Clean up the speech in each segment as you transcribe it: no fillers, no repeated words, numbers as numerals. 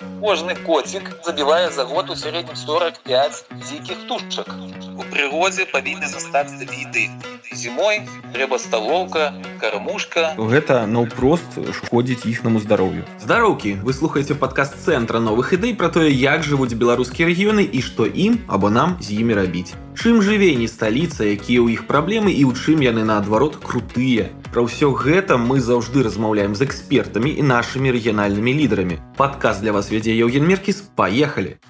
Кожны коцік забівае за год у сярэднім 45 дзікіх птушак. У прыродзе павінны застацца віды. Зімой трэба сталоўка, кармушка. Гэта наўпрост шкодзіць іхнаму здароўю. Здароўкі, вы слухаеце падкаст цэнтра новых ідэй пра тое, як жывуць беларускія рэгіёны і што ім або нам з імі рабіць. Чым жыве не сталіца, якія ў іх праблемы і ў чым яны наадварот крутыя. Пра ўсё гэта мы заўжды размаўляем з экспертамі і нашымі рэгіянальнымі лідарамі. Падкаст для вас вядзе Еўген Меркіс. Паехалі!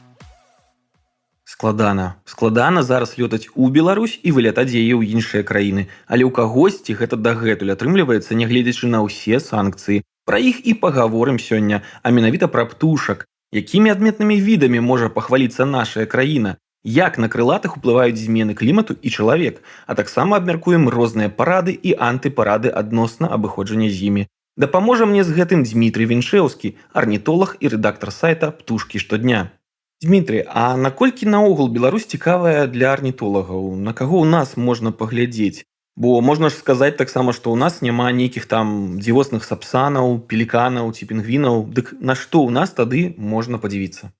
Складана зараз лётаць у Беларусь і вылятаць яе ў іншыя краіны. Але ў кагосьці гэта дагэтуль атрымліваецца, нягледзячы на ўсе санкцыі. Пра іх і пагаворым сёння, а менавіта пра птушак. Якімі адметнымі відамі можа пахваліцца нашая краіна? Як на крылатых уплываюць змены клімату і чалавек? А таксама абмяркуем розныя парады і антыпарады адносна абыходжання з імі. Дапаможа мне з гэтым Дмітрый Віншэўскі, арнітолаг і рэдактар сайта «Птушкі штодня». Дмітрый, а наколькі наогул Беларусь цікавая для арнітолагаў? На каго ў нас можна паглядзець? Бо можна ж сказаць таксама, што ў нас няма нейкіх там дзівосных сапсанаў, пеліканаў ці пінгвінаў. Дык на што ў нас тады можна падзівіцца?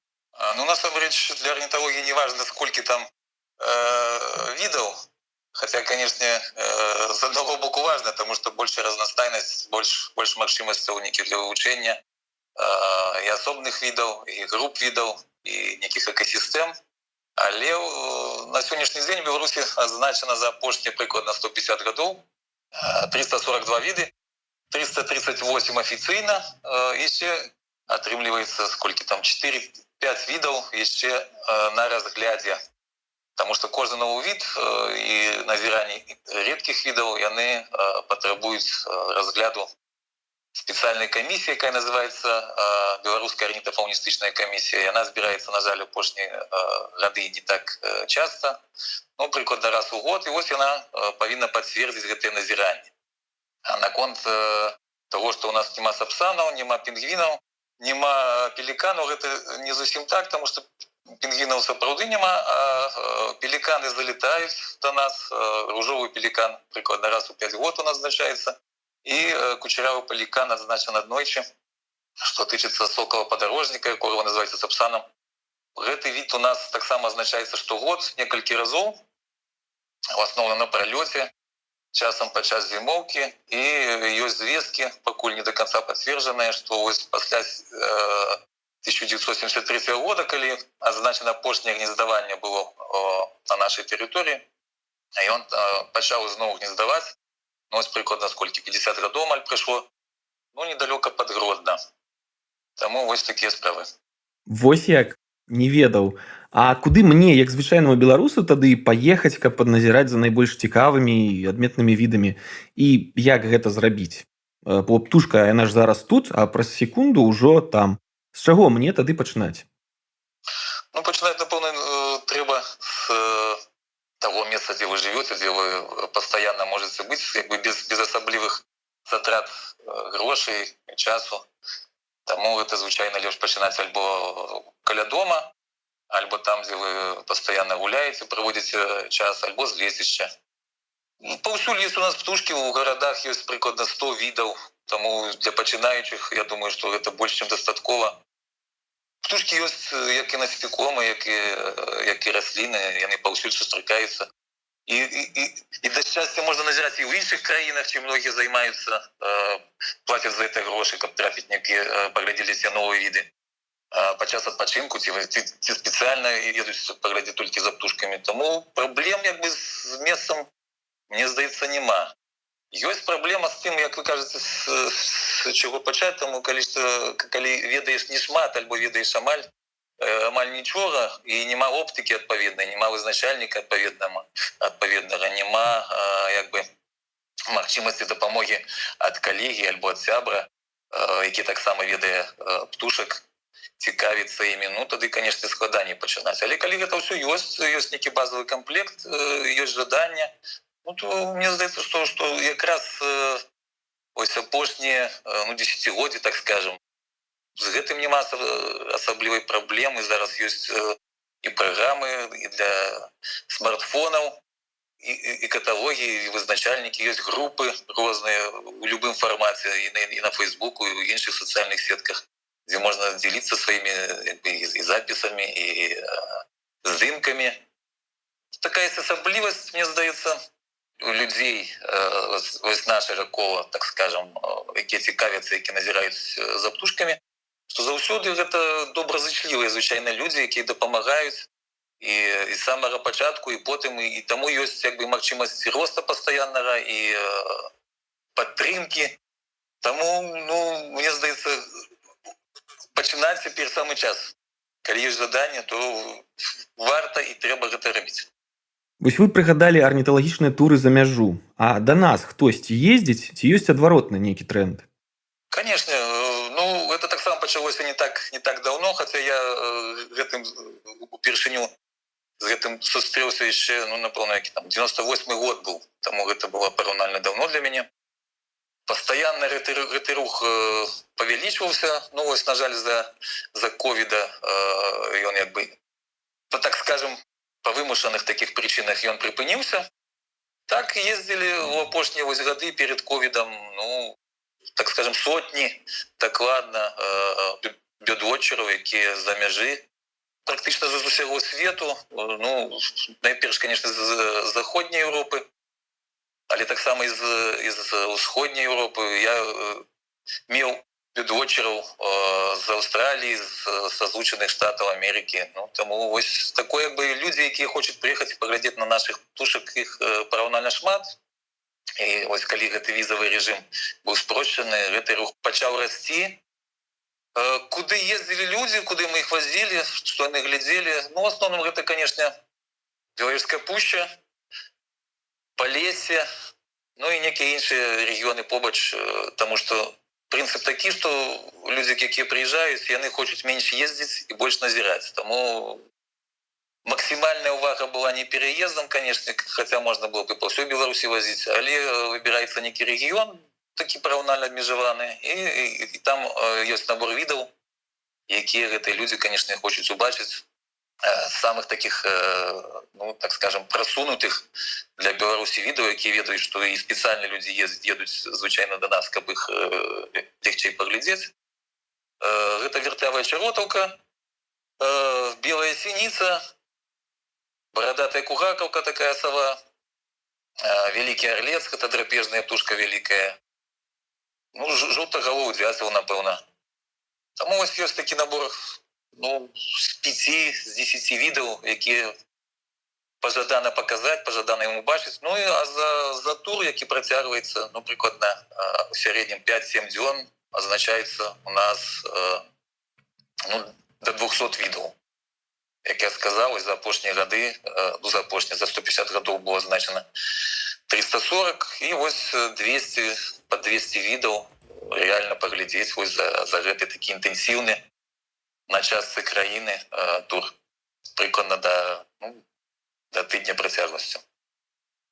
Ну, насамрэч, для орнитологии не важно, сколько там видов. Хотя, конечно, с одного боку важно, потому что больше разностайность, больше магчимостей для вывучения и особных видов, и групп видов, и неких экосистем. Але на сегодняшний день в Беларуси означено за апошние прикладно 150 годов 342 виды, 338 официально, еще отрымливается сколько там, 4-5 видов еще на разгляде. Потому что каждый новый вид и назирание редких видов, они потребуют разгляду специальной комиссии, которая называется Белорусская орнитофаунистичная комиссия. И она збирається, на жаль, у пошні годы не так часто, ну, прикладно раз у год. И вот она повинна подтвердить это назирание. А наконт того, что у нас нема сапсанов, нема пингвинов, нема пеликанов, это не совсем так, потому что пингвинов сапраўды нема, а пеликаны залетают до нас. Ружовый пеликан прикладно раз у 5 год у нас назначается. И кучерявый пеликан назначен аднойчы. Что тычыцца сокола подорожника, якого называется сапсаном. Гэты вид у нас таксама азначаецца штогод, некалькі разоў, в основном на пролете, часам падчас зімоўкі, і ёсць звесткі, пакуль не до конца подтвержденные, что вось пасля 1973 года, калі азначена апошняе гнездаванне было на нашей территории, и он пачаў зноў гнездаваць. Ну, ось прикладно сколько, 50 годов маль пройшло, ну, недалеко под Гродно. Тому ось такія справы. Вось як, не ведаў. А куды мне, як звычайнаму беларусу, тады паехаць, каб падназіраць за найбольш цікавымі і адметнымі відамі? І як гэта зрабіць? Бо птушка, яна ж зараз тут, а праз секунду ўжо там. З чаго мне тады пачынаць? Ну, пачынаць, напэўна, трэба з того места, где вы живете, где вы постоянно можете быть, как бы без особливых затрат грошей, часу. Тому это звычайно лишь починать альбо каля дома, альбо там, где вы постоянно гуляете, проводите час, альбо з лесища. Повсюль есть у нас птушки, в городах есть прикладно 100 видов, тому для починающих, я думаю, что это больше, чем достатково. Птушки ёсць як і насекомые, як і расліны, яны паўсюль сустракаюцца. І да шчасця можна назіраць і ў іншых краінах, чым многія займаюцца, плацяць за это грошы, каб трапіць некія, паглядзелі ці новыя віды. Падчас адпачынку ці спецыяльна едуць паглядзець толькі за птушкамі. Таму праблем як бы з месцам, мне здаецца, нема. Ёсць праблема з тым, як вы кажаце, з чаго пачаць, таму калі ведаеш не шмат, альбо ведаеш амаль нічога, і нема оптыкі адпаведнай, нема вызначальніка адпаведнага, нема як бы магчымасці дапамогі ад калегі альбо ад сябра, які таксама ведае птушак, цікавіцца імі, ну тады, канешне, складаней пачынаць. Але калі гэта ўсё ёсць нейкі базовый комплект, ёсць жаданне, ну, то мне здаецца, што якраз ось апошнія, ну, десятигоддзі, так скажем, з гэтым няма асаблівай праблемы. Зараз ёсць і праграмы, і для смартфонаў, і каталогі, і вызначальнікі, ёсць групы розныя ў любым фармаце, і на Фейсбуку, і ў іншых сацыяльных сетках. где можно делиться своими и записями, и здымками. Такая асаблівасць, мне здаецца, у людзей вось нашага кола, так скажем, якія цікавяцца, які назіраюць за птушкамі, што заўсёды гэта добразычлівыя звычайна людзі, якія дапамагаюць і з самага пачатку, і потым, і таму ёсць як бы магчымасць роста пастаяннага і падтрымкі. Таму, мне здаецца, пачынаць цяпер самы час. Калі ёсць жаданне, то варта і трэба гэта рабіць. Вось вы прыгадалі арніталагічныя туры за мяжу. А да нас хтосьці ездзіць, ці ёсць адваротны нейкі трэнд? Конечно, это таксама пачалося не так даўно, хаця я гэтым упершыню з гэтым сустрэўся яшчэ, напэўна, які там 98-й год быў, таму гэта было параўнальна даўно для мяне. Пастаянна гэты рух павялічваўся, вось, на жаль, з-за ковіда ён як бы, так скажем, па вымушаных такіх прычынах ён прыпыніўся. Так ездзілі ў апошнія вось гады перед ковідам, так скажем, сотні дакладна бёрдвотчераў, якія з-за мяжы, практычна з усяго свету, найперш, конечно, з заходняй Еўропы, але таксама з усходняй Еўропы. Я меў бёрдвотчераў з Аўстраліі, з Злучаных Штатаў Амерыкі. Таму вось такое, як бы, людзі, якія хочуць прыехаць і паглядзець на нашых птушак, іх параўнальна шмат. І вось калі гэты візавы рэжым быў спрошчаны, гэты рух пачаў расці. Куды ездзілі людзі, куды мы іх вазілі, што яны глядзелі? В асноўным гэта, конечно, Белавежская пушча, Палессе, і некія іншыя рэгіёны побач, таму што прынцып такі, што людзі, якія прыязджаюць, яны хочуць менш ездзіць і больш назіраць. Таму максімальная ўвага была не пераездам, конечно, хаця можна было бы па ўсёй Беларусі вазіць, але выбіраецца нейкі рэгіён, такі параўнальна абмежаваны, і там ёсць набор відаў, якія гэтыя людзі, конечно, хочуць убачыць. Самых таких, так скажем, просунутых для Беларусі відаў, якія ведаюць, што і спецыяльна людзі едуць звычайна да нас, каб іх легчэй паглядзець. Гэта вяртлявая чаротаўка, белая сініца, барадатая кугакаўка, такая сава, вялікі арлец, гэта драпежная птушка вялікая, жоўтагаловы дятел, напэўна. Таму вось ёсць такі набор з 5-10 відаў, якія пажадана паказаць, пажадана ім убачыць. А за тур, які працягваецца, прыкладна у сярэднім 5-7 дзён, азначаецца у нас до 200 відаў. Як я сказаў, за апошнія гады, за 150 гадоў было азначана 340, і вось 200 відаў реально паглядзець вось за гэты такі інтэнсіўны на частцы краіны тур, прыкладна да тыдня працягласцю.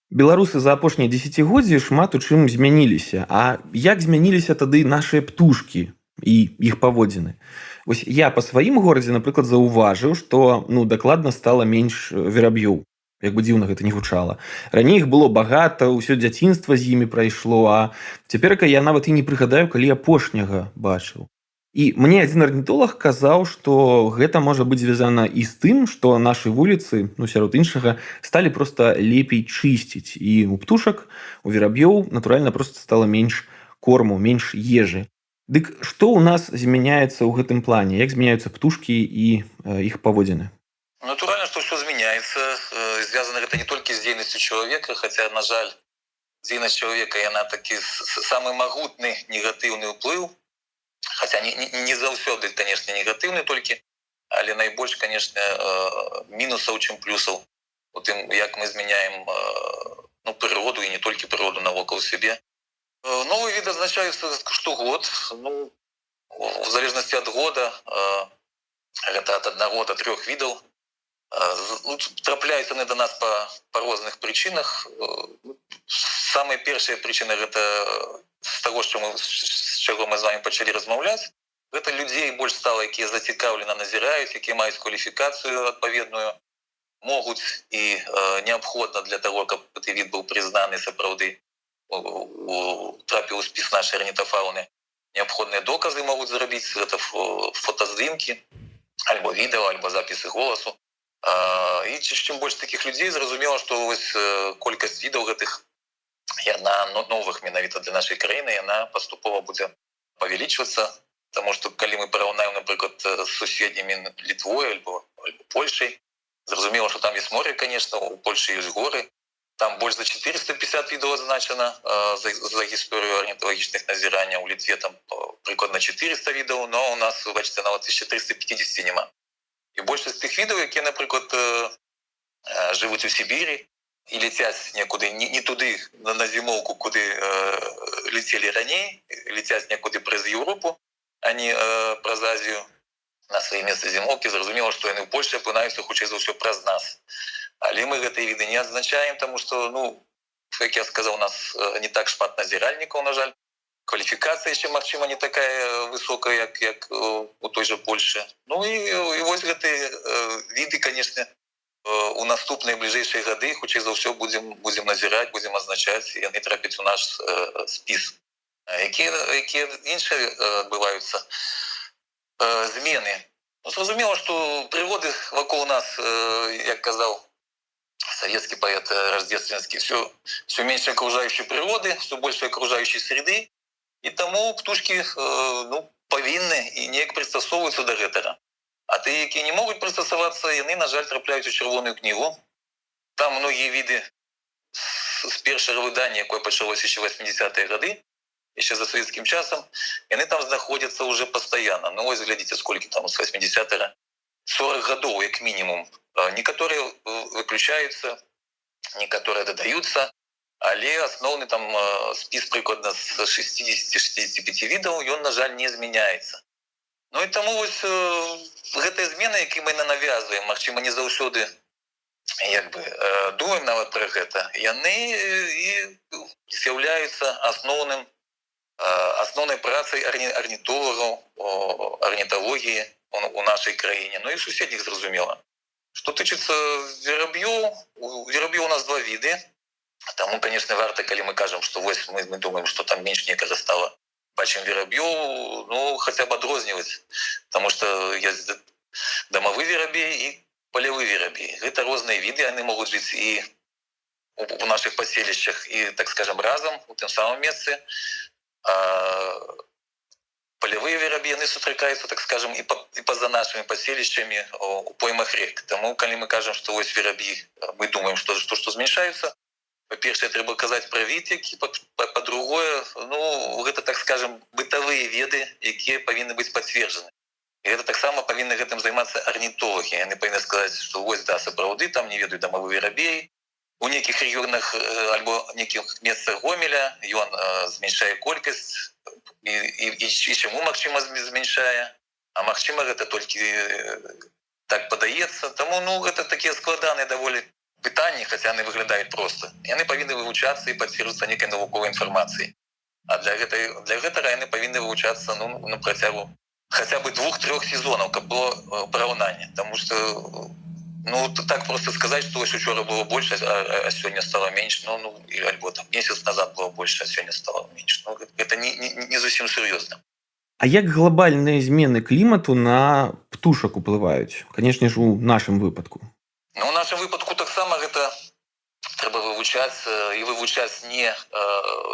Беларусы за апошнія дзесяцігоддзі шмат у чым змяніліся. А як змяніліся тады нашыя птушкі і іх паводзіны? Вось я па сваім горадзе, напрыклад, заўважыў, што дакладна стала менш вераб'ёў. Як бы дзіўна гэта не гучала. Раней іх было багата, ўсё дзяцінства з імі прайшло, а цяперака я нават і не прыгадаю, калі апошняга бачыў. І мне адзін арнітолаг казаў, што гэта можа быць звязана і з тым, што нашы вуліцы, сярод іншага, сталі проста лепей чысціць. І у птушак, у вераб'ёў, натуральна, проста стала менш корму, менш ежы. Дык што ў нас змяняецца ў гэтым плане? Як змяняюцца птушкі і іх паводзіны? Натуральна, што ўсё змяняецца. Звязана гэта не толькі з дзейнасцю чалавека, хаця, на жаль, дзейнасць чалавека, яна такі самы магутны негатыўны ўплыў. Хаця не заўсёды, конечно, негатыўны толькі, але найбольш, конечно, мінусаў, чым плюсаў у тым, як мы змяняем прыроду, і не толькі прыроду навокал сябе. Новыя віды адзначаюцца штогод. В залежнасці ад года, гэта ад 1 до 3 відаў. Трапляюць яны да нас па розных прычынах. Самая першая прычына — гэта з таго, з чаго мы з вами пачалі размаўляць. Гэта людзей больш стала, якія зацікаўлена назіраюць, якія маюць кваліфікацыю адпаведную, могуць і неабходна для таго, каб гэты від быў прызнаны сапраўды, трапіў у спіс нашай арнітафауны. неабходныя доказы могуць зрабіць, гэта фотаздымкі, альбо відэо, альбо запісы голасу. І чым больш такіх людзей, зразумела, што вось колькасць відаў гэтых, яна новых менавіта для нашай краіны, яна паступова будзе павялічвацца, таму што калі мы параўнаем, напрыклад, з суседнімі Літвой альбо Польшай, зразумела, што там ёсць море, конечно, у Польшы ёсць горы, там больш за 450 відаў адзначана за гісторыю арніталагічных назіранняў, у Літве там прыкладна 400 відаў, но у нас, бачыце, нават 1350 няма. І большасць тых відаў, якія, напрыклад, жывуць у Сібірі і ляцяць некуды, не туды, на зімоўку, куды летелі раней, летяць некуды праз Еўропу, а не праз Азію на свае месцы зімоўкі, зразумела, што яны ў Польшы апынаюцца хутчэй за ўсё праз нас. Але мы гэтыя віды не адзначаем, таму што, як я сказаў, у нас не так шмат назіральнікаў, на жаль. Кваліфікацыя яшчэ, магчыма, не такая высокая, як у той жа Польшы. І вось гэтыя віды, канешне, у наступныя бліжэйшыя гады, хутчэй за ўсё, будзем назіраць, будзем адзначаць, і яны трапяць у наш спіс. Якія іншыя адбываюцца змены? Зразумела, што прыроды вакол нас, як казаў советский поэт Рождественский, все меньше окружающей природы, все больше окружающей среды, и тому птушки повинны и неяк пристосовываются до гэтага. А ты, які не могуць прыстасавацца, яны, на жаль, трапляюць у чырвоную кнігу. Там многія віды з першага выдання, якое пачалося еще 80-е гады, еще за советским часом, яны там знаходзяцца уже постоянно. Вось глядзіце, сколькі там з 80-го, 40 гадоў, як мінімум. Некоторые выключаются, некоторые додаются, але основный там спіс прыкладна з 60-65 відаў, ён, на жаль, не змяняецца. І таму вось гэтыя змены, які мы навязваем, магчыма, не заўсёды думаем нават пра гэта, яны і з'яўляюцца асноўнай працай арнітолагаў, арніталогіі у нашай краіне, і суседніх, зразумела. Што тычыцца вераб'ёў, у вераб'ёў у нас два віды, таму, конечно, варта, калі мы кажам, што вось мы думаем, што там менш некага стала, бачым вераб'ёў, хаця б адрозніваць, таму што ёсць дамавы верабей і палявы верабей. Гэта розныя віды, яны могуць жыць і у нашых паселішчах, і, так скажам, разам, у тым самым месцы. Палявыя вераб'і, яны сустракаюцца, так скажам, і па-за нашымі паселішчамі у поймах рек. Таму, калі мы кажам, што вось вераб'і, мы думаем, што змяншаюцца, па-першае, трэба казаць пра від, які, па-другое, гэта, так скажам, бытавыя веды, якія павінны быць пацверджаны. І гэта таксама павінны гэтым займацца арнітолагі. Яны павінны сказаць, што вось, да, сапраўды, там не ведаюць дамавы верабей. У нейкіх рэгіёнах альбо нейкіх месцах Гомеля ён зменшае колькасць, і чаму, магчыма, зменшае, а магчыма, гэта толькі так падаецца. Таму, гэта такія складаныя даволі пытанні, хаця яны выглядаюць проста. Яны павінны вывучацца і пацверджвацца нейкай навуковай інфармацыяй. А для гэтага яны павінны вывучацца на працягу хаця бы 2-3 сезонаў, каб было параўнанне. Таму што так просто сказаць, што вось учора было больш, а сёння стала менш, альбо там месяц назад было больш, а сёння стала менш. Гэта не зусім сур'ёзна. А як глобальныя змены клімату на птушак уплываюць? Канешне ж, у нашым выпадку. У нашым выпадку таксама гэта трэба вывучаць, і вывучаць не,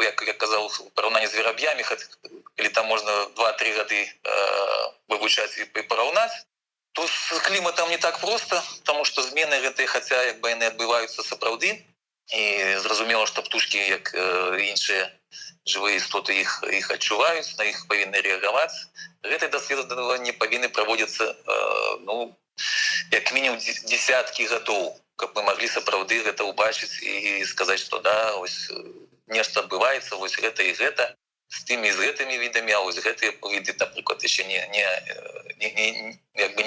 як казаў, у параўнанні з вераб'ямі, калі там можна 2-3 гады вывучаць і параўнаць, то з кліматам не так проста, таму што змены гэтыя, хаця яны адбываюцца сапраўды, і зразумела, што птушкі, як іншыя жывыя істоты, іх адчуваюць, на іх павінны рэагаваць. Гэтыя даследаванні павінны праводзіцца, як мінімум дзесяткі гадоў, каб мы маглі сапраўды гэта ўбачыць і сказаць, што да, ось нешта адбываецца, вось гэта і гэта, з тымі і з гэтымі відамі, а вось гэтыя віды, напрыклад, яшчэ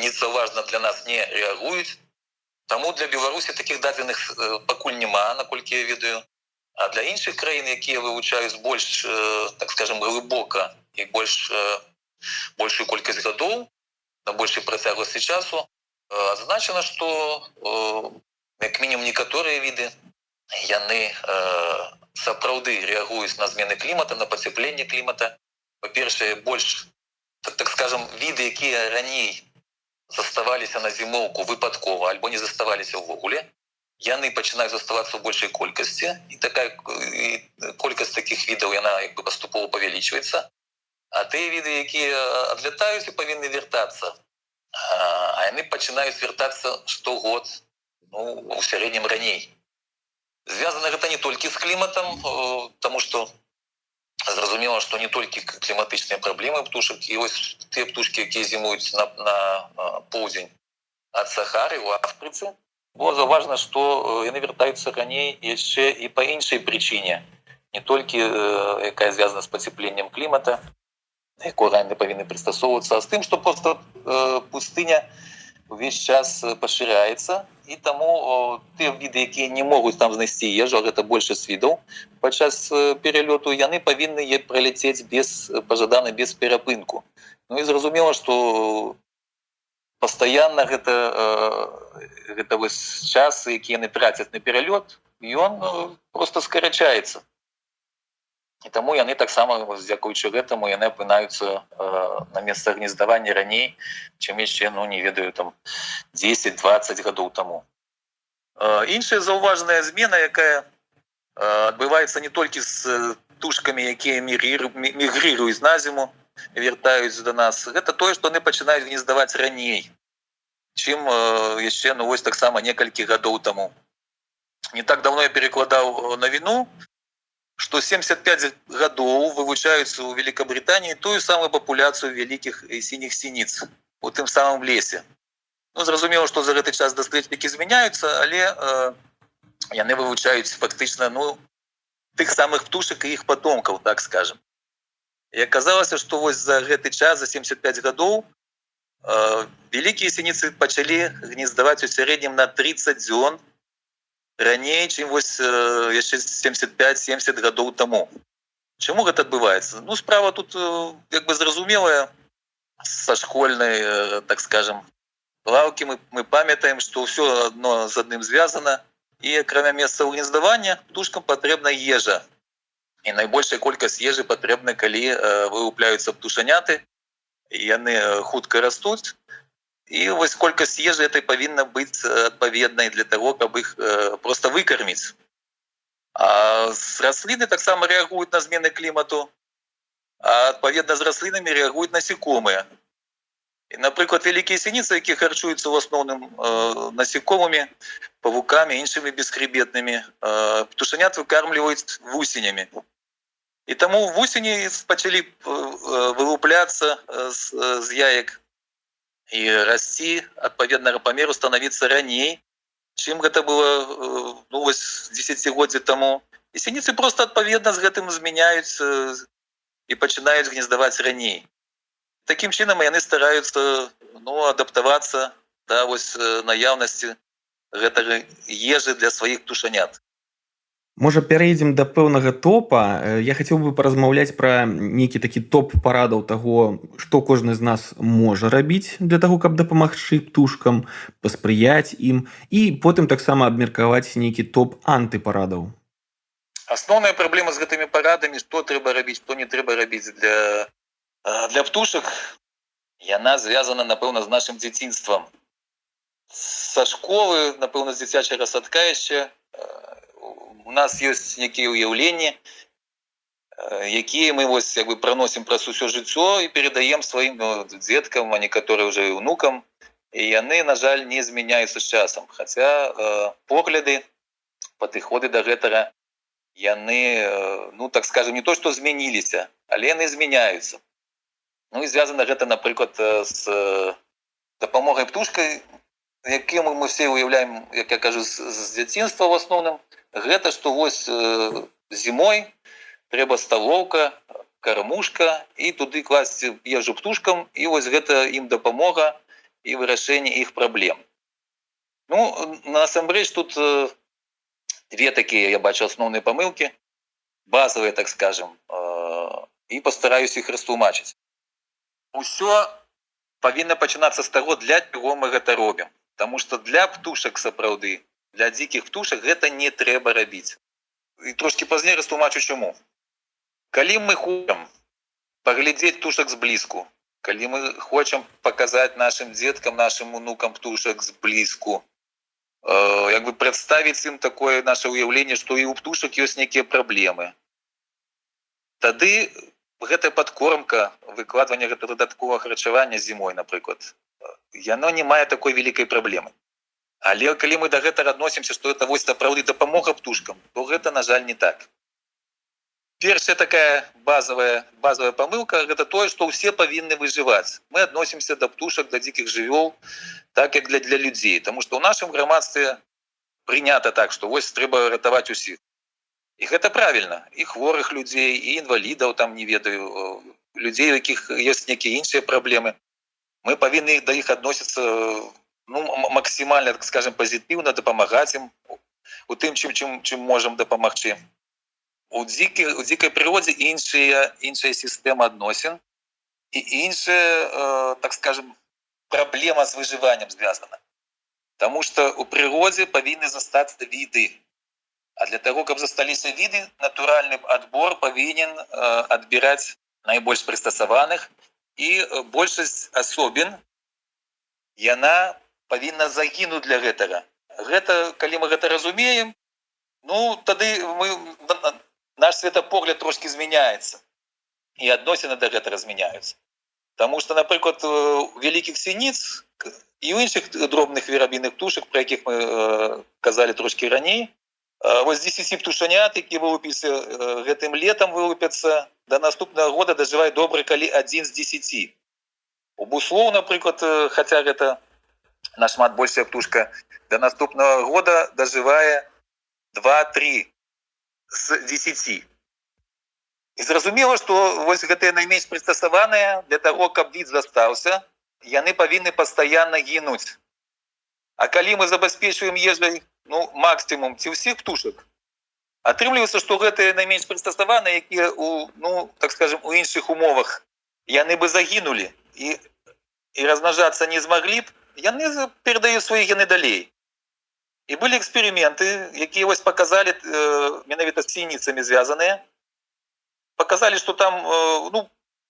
незаўважна для нас не рэагуюць. Таму для Беларусі такіх дадзеных пакуль няма, наколькі я ведаю. А для іншых краін, якія вывучаюць больш, так скажем, глыбока і большую колькасць гадоў, на большай працягласці часу, адзначана, што як мінімум некаторыя віды, яны сапраўды рэагуюць на змены клімата, на пацяпленне клімата, па-першае, больш, так скажем, віды, якія раней заставаліся на зімоўку выпадкова альбо не заставаліся ўвогуле, яны пачынаюць заставацца ў большай колькасці, і такая колькасць такіх відаў яна як бы паступова павялічваецца. А тыя віды, якія адлятаюць і павінны вяртацца, а яны пачынаюць вяртацца штогод, ну, у сярэднім раней. Звязана гэта не толькі з кліматам, таму што зразумела, што не толькі кліматычныя праблемы птушак, і вось тыя птушкі, якія зімуюць на поўдзень ад Сахары ў Афрыцы, было заўважна, што яны вяртаюцца раней яшчэ і па іншай прычыне, не толькі якая звязана з пацяпленнем клімата, да якога яны павінны прыстасоўвацца, а з тым, што проста пустыня увесь час пашыряецца, і таму тыя віды, якія не могуць там знайсці ежу, а гэта большасць відаў, падчас пералёту яны павінны праляцець пажадана без перапынку. Ну і зразумела, што пастаянна гэта вось час, які яны трацяць на пералёт, ён проста скарачаецца. І таму яны таксама, дзякуючы гэтаму, яны апынаюцца на месцах гнездавання раней, чым яшчэ, ну, не ведаю, там 10-20 гадоў таму. Іншая заўважная змена, якая адбываецца не толькі з птушкамі, якія мігрыруюць на зіму, вяртаюць да нас, гэта тое, што яны пачынаюць гнездаваць раней, чым яшчэ, ну, вось таксама некалькі гадоў таму. Не так давно я перакладаў навіну, што 75 гадоў вывучаюцца ў Великабрытаніі тую самую папуляцыю вялікіх сініх сініц у тым самым лесе. Ну, зразумела, што за гэты час даследнікі змяняюцца, але яны вывучаюць фактычна, ну, тых самых птушак і іх патомкаў, так скажем. І аказалася, што вось за гэты час, за 75 гадоў, вялікія сініцы пачалі гнездаваць у сярэднім на 30 дзён раней, чым вось яшчэ 75-70 гадоў таму. Чаму гэта адбываецца? Ну, справа тут як бы зразумелая. Са школьнай, так скажем, лаўкі мы памятаем, што ўсё адно з адным звязана, і акрамя месцаў гнездавання птушкам патрэбна ежа. І найбольшая колькасць ежы патрэбна, калі вылупляюцца птушаняты, і яны хутка растуць. І вось колькасць ежы этой павінна быць адпаведнай для таго, каб іх проста выкарміць. А расліны таксама рэагуюць на змены клімату, а адпаведна з раслінамі рэагуюць насекомыя. І, напрыклад, вялікія сініцы, якія харчуюцца ў асноўным насекомымі, павукамі, іншымі бесхребетнымі, птушанят выкармліваюць вусенямі. І таму вусені пачалі вылупляцца з яек і расці адпаведнага памеру, станавіцца раней, чым гэта было, ну, вось 10годдзі таму. І сініцы проста адпаведна з гэтым змяняюць і пачынаюць гнездаваць раней. Такім чынам яны стараюцца, ну, адаптавацца да вось наяўнасці гэтага ежы для сваіх птушанят. Можа, перейдзем да пэўнага топа. Я хацеў бы паразмаўляць пра нейкі такі топ парадаў таго, што кожны з нас можа рабіць для таго, каб дапамагчы птушкам, паспрыяць ім, і потым таксама абмеркаваць нейкі топ антыпарадаў. Асноўная праблема з гэтымі парадамі, што трэба рабіць, што не трэба рабіць для птушак, яна звязана, напэўна, з нашым дзяцінствам. Са школы, напэўна, з дзіцячага садка яшчэ у нас ёсць нейкія ўяўленні, якія мы вось як бы праносім праз усё жыццё і перадаем сваім дзеткам, а некаторыя ўжо і ўнукам, і яны, на жаль, не змяняюцца з часам. Хаця погляды, падыходы да гэтага, яны, ну, так скажем, не то, што змяніліся, але яны змяняюцца. Ну і звязана гэта, напрыклад, з дапамогай птушкай, якія мы все уяўляем, як я кажу, з дзяцінства ў асноўным. Гэта, што вось зімой трэба сталоўка, кармушка, і туды класці ежу птушкам, і вось гэта ім дапамога і вырашэнне іх праблем. Ну, насамрэч, тут две такія, я бачу, асноўныя памылкі, базавыя, так скажем, і пастараюсь іх растлумачыць. Усё павінна пачынацца з таго, для чаго мы гэта робім. Таму што для птушак сапраўды, для дзікіх птушак гэта не трэба рабіць. І трошкі пазней растлумачу чаму. Калі мы хочам паглядзець птушак зблізку. Калі мы хочам паказаць нашым дзеткам, нашым унукам птушак зблізку, як бы прадставіць ім такое наше ўяўленне, што і ў птушак ёсць нейкія праблемы. Тады гэтая падкормка, выкладванне гэтага дадатковага харчавання зімой, напрыклад, яно не мае такой вялікай праблемы. Але калі мы да гэтага адносімся, што гэта вось сапраўды дапамога птушкам, то гэта, на жаль, не так. Першая такая базовая памылка – гэта тое, што ўсе павінны выжываць. Мы адносімся да птушак, да дзікіх жывёл, так як для людзей. Таму што ў нашым грамадстве прынята так, што вось трэба ратаваць усіх. І гэта правільна. І хворых людзей, і інвалідаў, там, не ведаю, людзей, у якіх ёсць нейкія іншыя праблемы. Мы павінны да іх адносіцца максімальна, так скажем, пазітыўна, дапамагаць ім у тым, чым можам дапамагчы. У дзікай прыродзе іншая сістэма адносін і іншая, так скажем, праблема з выжываннем звязана. Таму што ў прыродзе павінны застацца віды. А для таго, каб засталіся віды, натуральны адбор павінен адбіраць найбольш прыстасаваных, і большасць асобін, яна павінна загінуць для гэтага. Калі мы гэта разумеем, тады наш светапогляд трошкі змяняецца, і адносіны да гэтага змяняюцца. Таму што, напрыклад, у вялікіх сініц і ў іншых дробных верабійных птушак, пра якіх мы казалі трошкі раней, вось 10 птушанят, які вылупіліся гэтым летам, вылупяцца, да наступнага года дажывае добра, калі 1 з 10. У буслоў, напрыклад, хаця гэта нашмат большая птушка, да наступнага года дажывае 2-3 з 10. І зразумела, што вось гэтыя найменш прыстасаваныя для таго, каб від застаўся, яны павінны пастаянна гінуць. А калі мы забяспечваем ежай, максімум ці ўсіх птушак, атрымліваецца, што гэтыя найменш прыстасаваныя, якія так скажем, у іншых умовах, яны бы загінулі і размнажацца не змаглі б, яны перадаюць свае гены далей. І былі эксперыменты, якія вось паказалі, менавіта з сініцамі звязаныя, паказалі, што там,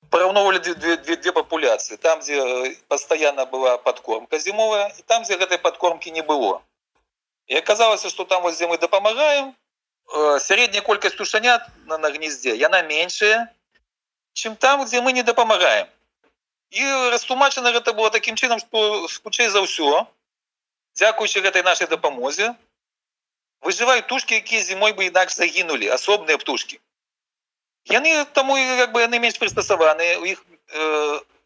параўноўвалі две папуляцыі. Там, дзе пастаянна была падкормка зімовая, і там, дзе гэтай падкормкі не было. І аказалася, што там, дзе мы дапамагаем, сярэдняя колькасць птушанят на гнездзе, яна меншая, чым там, дзе мы не дапамагаем. І растлумачана гэта было такім чынам, што хутчэй за ўсё, дзякуючы гэтай нашай дапамозе, выжываюць птушкі, якія зімой бы інакш загінулі, асобныя птушкі. Яны таму яны менш прыстасаваныя, у іх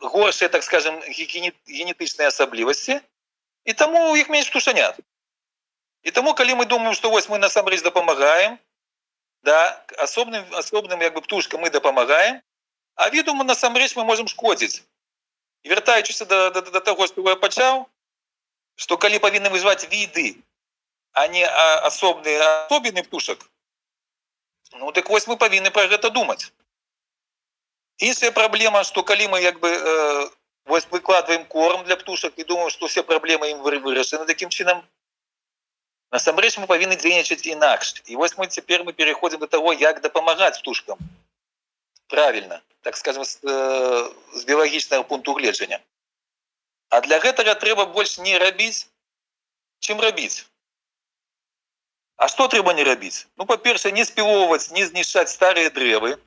горшыя, так скажем, генетычныя асаблівасці, і таму у іх менш птушанят. І таму, калі мы думаем, што вось мы насамрэч дапамагаем, асобным птушкам мы дапамагаем, а віду насамрэч мы можам шкодзіць. І вяртаючыся да таго, што я пачаў, што калі павінны выжываць віды, а не асобіны птушак, дык вось мы павінны пра гэта думаць. Іншая праблема, што калі мы вось выкладваем корм для птушак і думаем, што ўсе праблемы ім вырашаны такім чынам, насамрэч мы павінны дзейнічаць інакш. І вось цяпер мы пераходзім да таго, як дапамагаць птушкам. Правільна, так скажем, з біялагічнага пункту гледжання. А для гэтага трэба больш не рабіць, чым рабіць. А што трэба не рабіць? Па-першае, не спілоўваць, не знішчаць старыя дрэвы,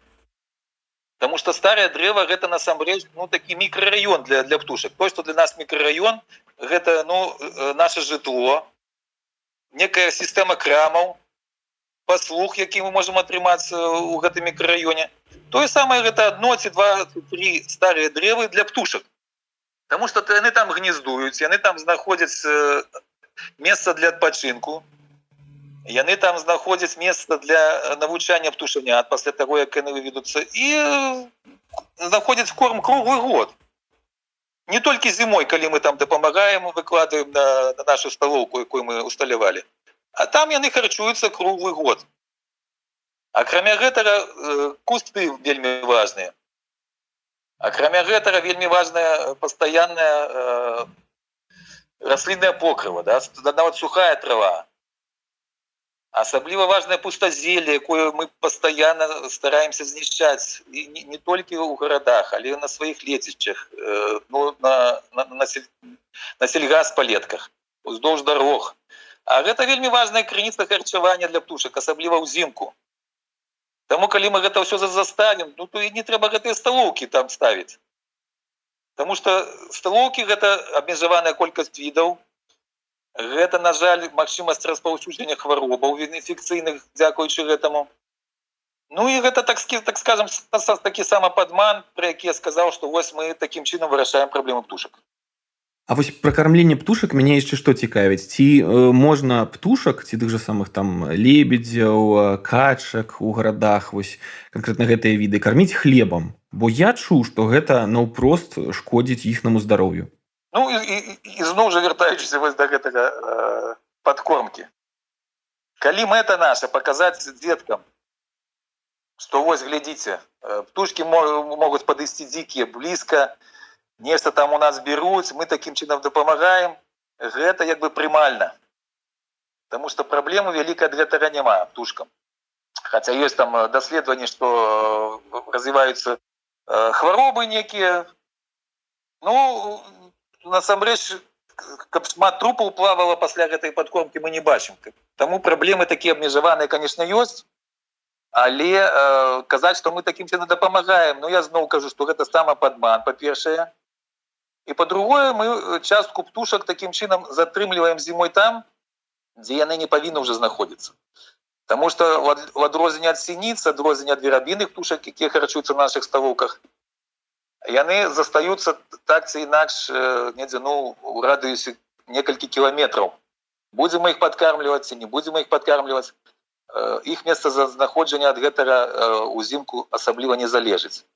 таму што старае дрэва – гэта насамрэч такі мікрараён для птушак. То, што для нас мікрараён, гэта наше жытло, некая сістэма крамаў, паслуг, які мы можам атрымаць у гэтым мікрараёне. Тое самае гэта 1 ці 2 ці 3 старыя дрэвы для птушак. Таму што яны там гнездуюць, яны там знаходзяць месца для адпачынку, яны там знаходзяць месца для навучання птушанят пасля таго, як яны выведуцца, і знаходзяць корм круглы год. Не толькі зімой, калі мы там дапамагаем, выкладваем на нашу сталоўку, якую мы усталявалі, а там яны харчуюцца круглы год. Акрамя гэтага, кусты вельмі важныя. Акрамя гэтага, вельмі важная пастаянная раслінная покрыва, нават сухая трава. Асабліва важная пустазелле, якое мы пастаянна стараемся знішчаць не толькі ў гарадах, але на сваіх лецішчах, ну, на сельгаспалетках, уздоўж дарог. А гэта вельмі важная крыніца харчавання для птушак, асабліва ўзімку. Таму калі мы гэта ўсё заставім, ну, то і не трэба гэтыя сталоўкі там ставіць. Таму што сталоўкі гэта абмежаваная колькасць відаў. Гэта, на жаль, магчымасць распаўсюджання хваробаў інфекцыйных дзякуючы гэтаму. Ну і гэта, так скажам, такі самы падман, пра які я сказаў, што вось мы такім чынам вырашаем праблему птушак. А вось пра кармленне птушак мяне яшчэ што цікавіць? Ці можна птушак, ці тых жа самых там лебедзяў, качак у гарадах, вось канкрэтна гэтыя віды, карміць хлебам? Бо я чуў, што гэта наўпрост шкодзіць іхнаму здароўю. Ну і зноў жа вяртаючыся вось да гэтага падкормкі. Калі мэта наша паказаць дзеткам, што вось глядзіце, птушкі могуць падысці дзікія блізка, нешта там у нас беруць, мы такім чынам дапамагаем, гэта як бы прымальна. Таму што праблемы вялікай ад гэтага няма птушкам. Хаця ёсць там даследаванні, што развіваюцца хваробы некія. Ну, насамрэч, каб шмат трупаў плавала пасля гэтай падкормкі, мы не бачым. Таму праблемы такія абмежаваныя, канешне, ёсць, але казаць, што мы такім чынам дапамагаем, ну я зноў кажу, што гэта самападман, па-першае. І па-другое, мы частку птушак такім чынам затрымліваем зімой там, дзе яны не павінны ўжо знаходзіцца. Таму што ў адрозненне ад сініц, адрозненне ад верабійных птушак, якія харчуюцца ў нашых сталоўках, яны застаюцца так ці інакш недзе, ну, у радыусе некалькі кіламетраў. Будзем мы іх падкармліваць ці не будзем мы іх падкармліваць, іх месцазнаходжання ад гэтага ўзімку асабліва не залежыць.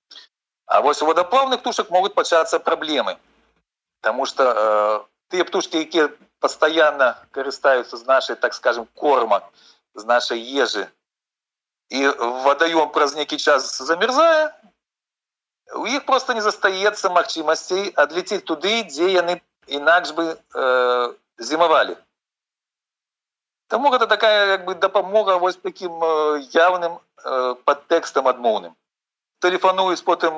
А вось у вадаплаўных птушак могуць пачацца праблемы. Таму што тыя птушкі, якія пастаянна карыстаюцца з нашай, так скажем, корма, з нашай ежы, і вадаём праз нейкі час замерзае, у іх проста не застаецца магчымасцей адлецець туды, дзе яны інакш бы зімавалі. Таму гэта такая як бы дапамога вось такім явным падтэкстам адмоўным. Тэлефануюць потым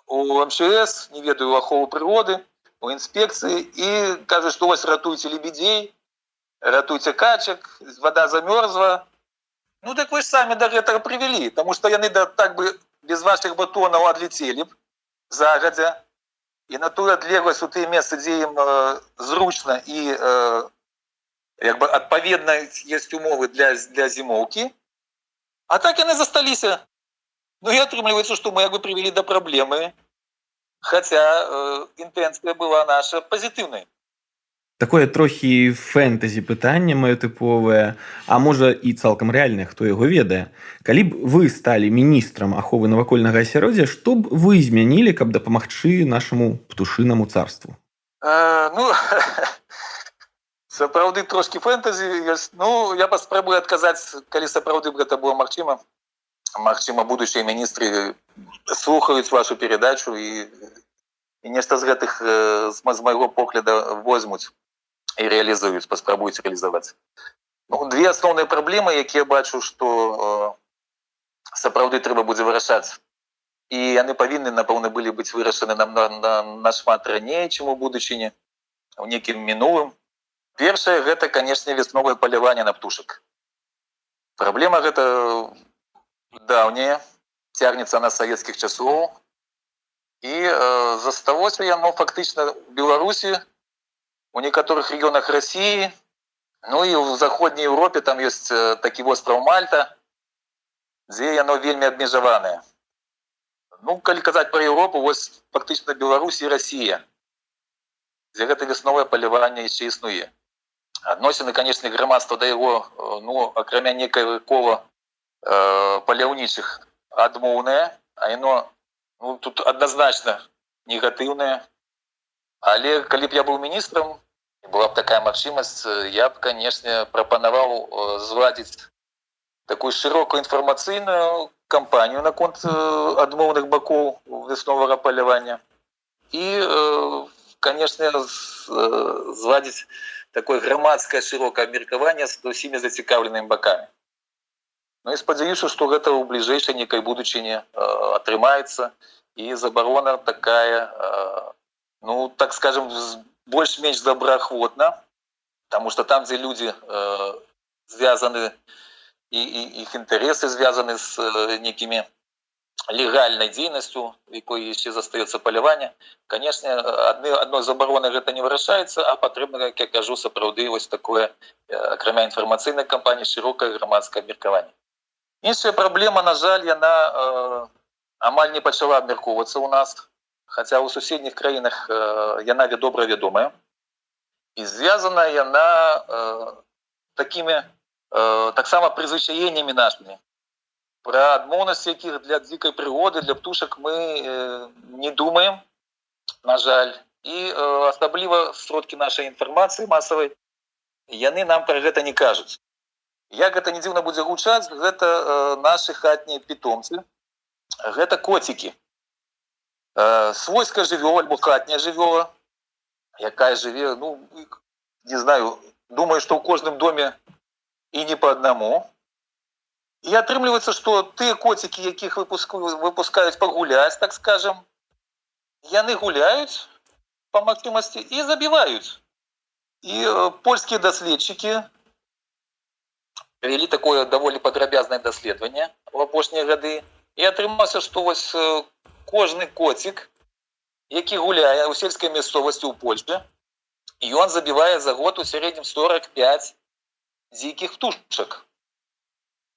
у МЧС, не ведаю, у ахову прыроды, у інспекцыі і кажуць, што вось ратуйце лебедзей, ратуйце качак, вада замёрзла. Ну так вы ж самі да гэтага прывялі, таму што яны так бы без вашых батонаў адлецелі б загадзя, і на тую адлегласць у тыя месцы, дзе ім зручна і як бы адпаведна ёсць умовы для зімоўкі, а так яны засталіся. Ну і атрымліваецца, што мы як бы прывялі да праблемы, хаця інтэнцыя была наша пазітыўнай. Такое трохі фэнтэзі пытанне маё тыповае, а можа і цалкам рэальнае, хто яго ведае. Калі б вы сталі міністрам аховы навакольнага асяроддзя, што б вы змянілі, каб дапамагчы нашаму птушынаму царству? Ну, сапраўды трошкі фэнтэзі ёсць. Ну, я паспрабую адказаць, калі сапраўды б гэта было магчыма. Магчыма, будучыя міністры слухаюць вашу перадачу і нешта з гэтых з майго погляда возьмуць і рэалізуюць, паспрабуюць рэалізаваць. Ну, две асноўныя праблемы, якія бачу, што сапраўды трэба будзе вырашаць. І яны павінны, напэўна, былі быць вырашаны нашмат раней, чым у будучыні, у некім мінулым. Першае, гэта, канешне, весновае паляванне на птушак. Праблема гэта даўняя, цягнецца на савецкіх часоў, і засталося яно фактычна ў Беларусі, у некаторых рэгіёнах Расіі, ну і ў заходняй Еўропе там ёсць такі востраў Мальта, дзе яно вельмі абмежаванае. Ну, калі казаць пра Еўропу, вось фактычна Беларусь і Расія, дзе гэта весновае паляванне яшчэ існуе. Адносіны, канешне, грамадства да яго, ну, акрамя некае кола паляўнічых адмоўнае, а яно, ну, тут адназначна негатыўнае. Але калі б я быў міністрам, была б такая магчымасць, я б, канешне, прапанаваў зладзіць такую шырокую інфармацыйную кампанію наконт адмоўных бакоў весновага палявання і конечно, зладзіць такое грамадскае шырокае абмеркаванне з усімі зацікаўленымі бакамі. Ну і спадзяюся, што гэта ў бліжэйшай некай будучыні атрымаецца, і забарона такая, ну, так скажем, больш-менш добраахвотна, потому что там, дзе людзі звязаны, і іх інтарэсы звязаны з некімі легальнай дзейнасцю, якой яшчэ застаецца паляванне, конечно, адной забаронай гэта не вырашаецца, а патрэбна, як я кажу, сапраўды вось такое, акрамя інфармацыйнай кампаніі, шырокае грамадскае абмеркаванне. Іншая праблема, на жаль, яна амаль не пачала абмяркоўвацца ў нас, хаця ў суседніх краінах яна добра вядомая. І звязана яна такімі таксама прызвычаеннямі нашымі, пра адмоўнасць якіх для дзікай прыроды, для птушак мы не думаем, на жаль. І асабліва сродкі нашай інфармацыі масавай, яны нам пра гэта не кажуць. Як гэта не дзіўна будзе гучаць, гэта нашы хатнія пітомцы, гэта коцікі. Свойская жывёла альбо хатняя жывёла, якая жыве, ну, не знаю, думаю, што ў кожным доме і не па аднаму. І атрымліваецца, што тыя коцікі, якіх выпускаюць пагуляць, так скажем, яны гуляюць па магчымасці і забіваюць. І польскія даследчыкі правялі такое даволі падрабязнае даследаванне ў апошнія гады, і атрымалася, што вось кожны коцік, які гуляе ў сельскай мясцовасці ў Польшчы, ён забівае за год у сярэднім 45 дзікіх птушак.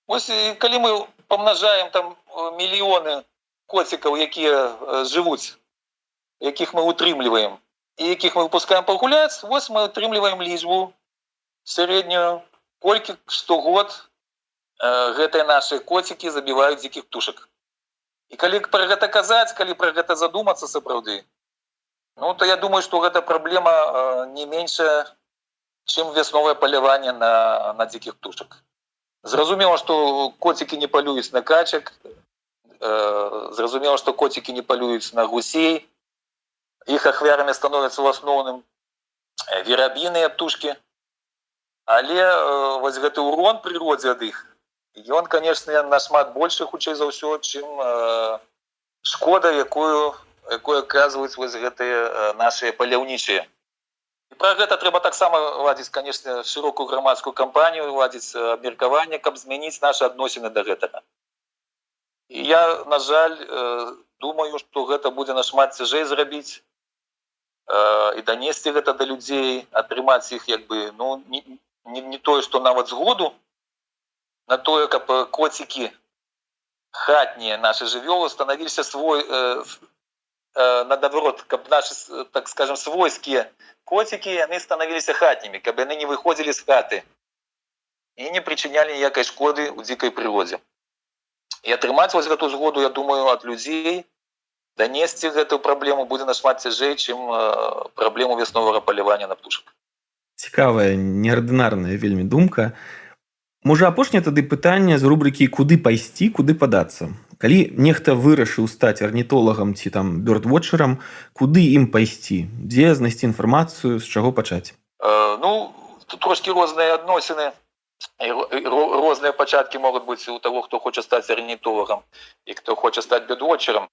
Вось калі мы памнажаем там мільёны коцікаў, якія жывуць, якіх мы утрымліваем, і якіх мы выпускаем пагуляць, вось мы утрымліваем лічбу сярэднюю, колькі штогод гэтыя нашы коцікі забіваюць дзікіх птушак. І калі пра гэта казаць, калі пра гэта задумацца сапраўды, ну, то я думаю, што гэта праблема не меншая, чым вясновае паляванне на дзікіх птушак. Зразумела, што коцікі не палююць на качак, зразумела, што коцікі не палююць на гусей, іх ахвярамі становяцца ў асноўным вераб'іныя птушкі, але вось гэты урон прыродзе ад іх, ён, конечно, нашмат большы, хутчэй за ўсё, чым шкода, якую аказваюць вось гэтыя нашыя паляўнічыя. І пра гэта трэба таксама ладзіць, конечно, шырокую грамадскую кампанію, ладзіць абмеркаванне, каб змяніць нашы адносіны да гэтага. І я, на жаль, думаю, што гэта будзе нашмат цяжэй зрабіць і данесці гэта да людзей, атрымаць іх, як бы, ну, не тое, што нават згоду на тое, каб коцікі хатнія нашы жывёлы станавіліся наадварот, каб нашы, так скажем, свойскія коцікі, яны станавіліся хатнімі, каб яны не выходзілі з хаты і не прычынялі ніякай шкоды ў дзікай прыродзе. І атрымаць вось гэту згоду, я думаю, ад людзей, данесці гэтую праблему будзе нашмат цяжэй, чым праблему вясновага палявання на птушак. Цікавая, неардынарная вельмі думка. Можа, апошняе тады пытанне з рубрыкі «Куды пайсці, куды падацца?». Калі нехта вырашыў стаць арнітолагам ці там бёрдвотчарам, куды ім пайсці? Дзе знайсці інфармацыю, з чаго пачаць? Ну, тут трошкі розныя адносіны, розныя пачаткі могуць быць у таго, хто хоча стаць арнітолагам і хто хоча стаць бёрдвотчарам.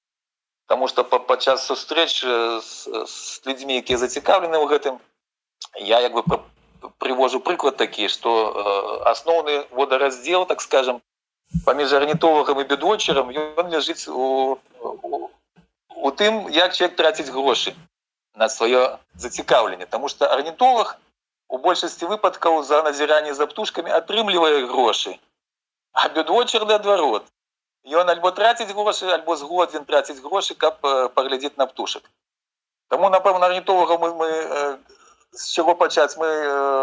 Таму што падчас сустрэч з людзьмі, якія зацікаўлены ў гэтым, я як бы прывожу прыклад такі, што асноўны водараздзел, так скажем, паміж арнітолагам і бёрдвотчарам, ён ляжыць у тым, як чалавек траціць грошы на сваё зацікаўленне. Таму што арнітолаг у большасці выпадкаў за назіранне за птушкамі атрымлівае грошы, а бёрдвотчар наадварот. Ён альбо траціць грошы, альбо згодзін траціць грошы, каб паглядзець на птушак. Таму, напэўна, арнітолагаў мы з чаго пачаць, мы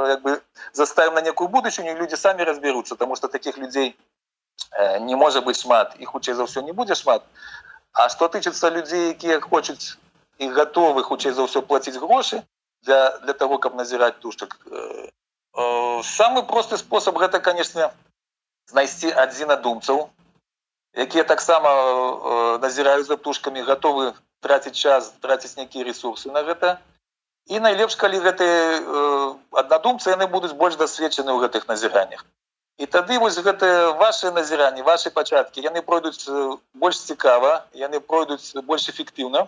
як бы заставім на некую будучыню, і людзі самі разбяруцца, таму што такіх людзей не можа быць шмат, і хутчэй за ўсё не будзе шмат. А што тычыцца людзей, якія хочуць і гатовы хутчэй за ўсё плаціць грошы для таго, каб назіраць птушак, самы просты спосаб гэта, конечно, знайсці адзінадумцаў, якія таксама назіраюць за птушкамі, гатовы траціць час, траціць нейкія ресурсы на гэта, І найлепш, калі гэтыя аднадумцы яны будуць больш дасведчаны ў гэтых назіраннях. І тады вось гэтыя вашыя назіранні, вашы пачаткі, яны пройдуць больш цікава, яны пройдуць больш эфектыўна.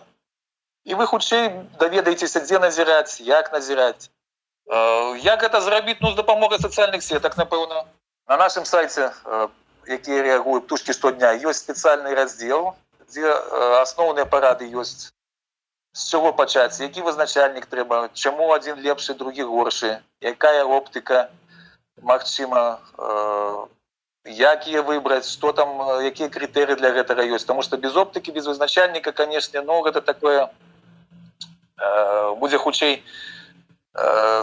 І вы хутчэй даведаецеся, дзе назіраць, як назіраць. Як гэта зрабіць? Ну, з дапамогай сацыяльных сетак, напэўна. На нашым сайце, які рэагуе «Птушкі штодня», ёсць спецыяльны раздзел, дзе асноўныя парады ёсць. З чаго пачаць, які вызначальнік трэба, чаму адзін лепшы, другі горшы, якая оптыка, магчыма, як яе выбраць, што там, якія крытэрыі для гэтага ёсць. Таму што без оптыкі, без вызначальніка, канешне, ну, гэта такое будзе хутчэй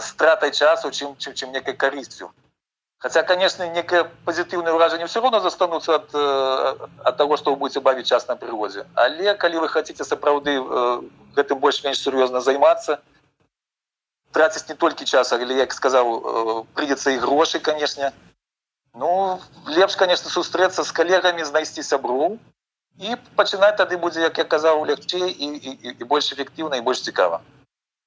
стратай часу, чым некай карысцю. Хаця, канешне, некае пазітыўнае ўражанне ўсё роўна застануцца ад таго, што вы будзеце бавіць час на прыродзе. Але калі вы хацеце сапраўды гэтым больш-менш сур'ёзна займацца, траціць не толькі час, але, як сказаў, прыйдзецца і грошы, канешне. Ну, лепш, канешне, сустрэцца з калегамі, знайсці сяброў і пачынаць тады будзе, як я казаў, лягчэй і больш эфектыўна і больш цікава.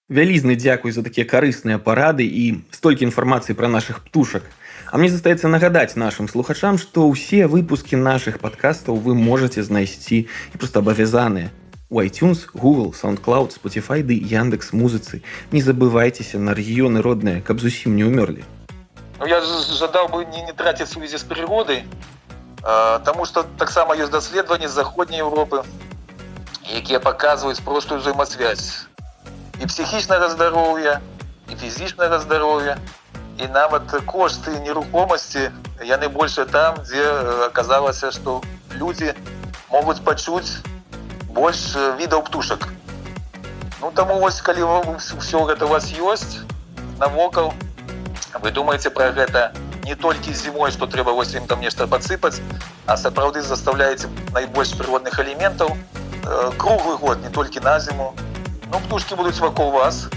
Вялізны дзякуй за такія карысныя парады і столькі інфармацыі пра нашых птушак. А мне застаецца нагадаць нашым слухачам, што ўсе выпускі нашых падкастаў вы можаце знайсці і проста абавязаныя у iTunes, Google, SoundCloud, Spotify ды Яндекс.Музыцы. Не забывайцеся на рэгіёны родныя, каб зусім не ўмёрлі. Ну, я жадаў бы не траціць сувязі з прыродай, таму што таксама ёсць даследаванні з заходняй Еўропы, якія паказваюць простую ўзаемасвязь і псіхічнага здароўя, і фізічнага здароўя, і нават кошты нерухомасці, яны больше там, дзе аказалася, што людзі могуць пачуць больш відаў птушак. Ну, таму вось, калі ўсё гэта у вас ёсць навокал, вы думаеце пра гэта не толькі зімой, што трэба вось ім там нешта падсыпаць, а сапраўды заставляеце найбольш прыродных элементаў круглы год, не толькі на зіму. Ну, птушкі будуць вакол вас,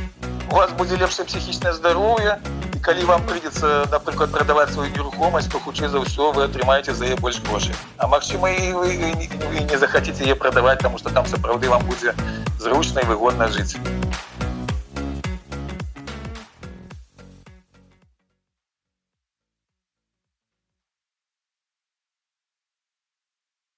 у вас будзе лепшае псіхічнае здароўе, і калі вам прыйдзецца, напрыклад, прадаваць сваю нерухомасць, то хутчэй за ўсё вы атрымаеце за яе больш грошай. А магчыма, і вы не захаціце яе прадаваць, таму што там сапраўды вам будзе зручна і выгодна жыць.